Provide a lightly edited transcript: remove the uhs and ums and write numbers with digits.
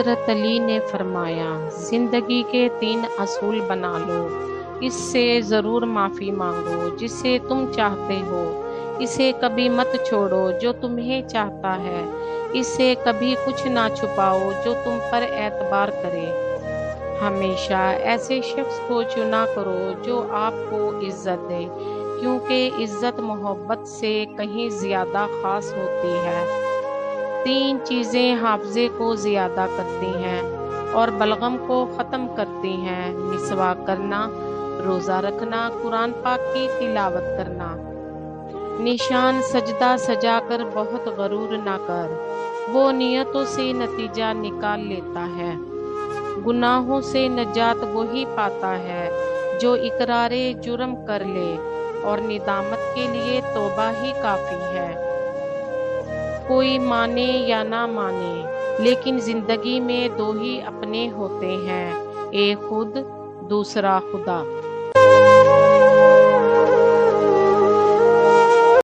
حضرت علی نے فرمایا، زندگی کے 3 اصول بنا لو، اس سے ضرور معافی مانگو جسے تم چاہتے ہو، اسے کبھی مت چھوڑو جو تمہیں چاہتا ہے، اس سے کبھی کچھ نہ چھپاؤ جو تم پر اعتبار کرے۔ ہمیشہ ایسے شخص کو چنا کرو جو آپ کو عزت دے، کیونکہ عزت محبت سے کہیں زیادہ خاص ہوتی ہے۔ 3 چیزیں حافظے کو زیادہ کرتی ہیں اور بلغم کو ختم کرتی ہیں: مسواک کرنا، روزہ رکھنا، قرآن پاک کی تلاوت کرنا۔ نشان سجدہ سجا کر بہت غرور نہ کر، وہ نیتوں سے نتیجہ نکال لیتا ہے۔ گناہوں سے نجات وہی پاتا ہے جو اقرار جرم کر لے، اور ندامت کے لیے توبہ ہی کافی ہے۔ کوئی مانے یا نہ مانے، لیکن زندگی میں 2 ہی اپنے ہوتے ہیں، ایک خود، دوسرا خدا۔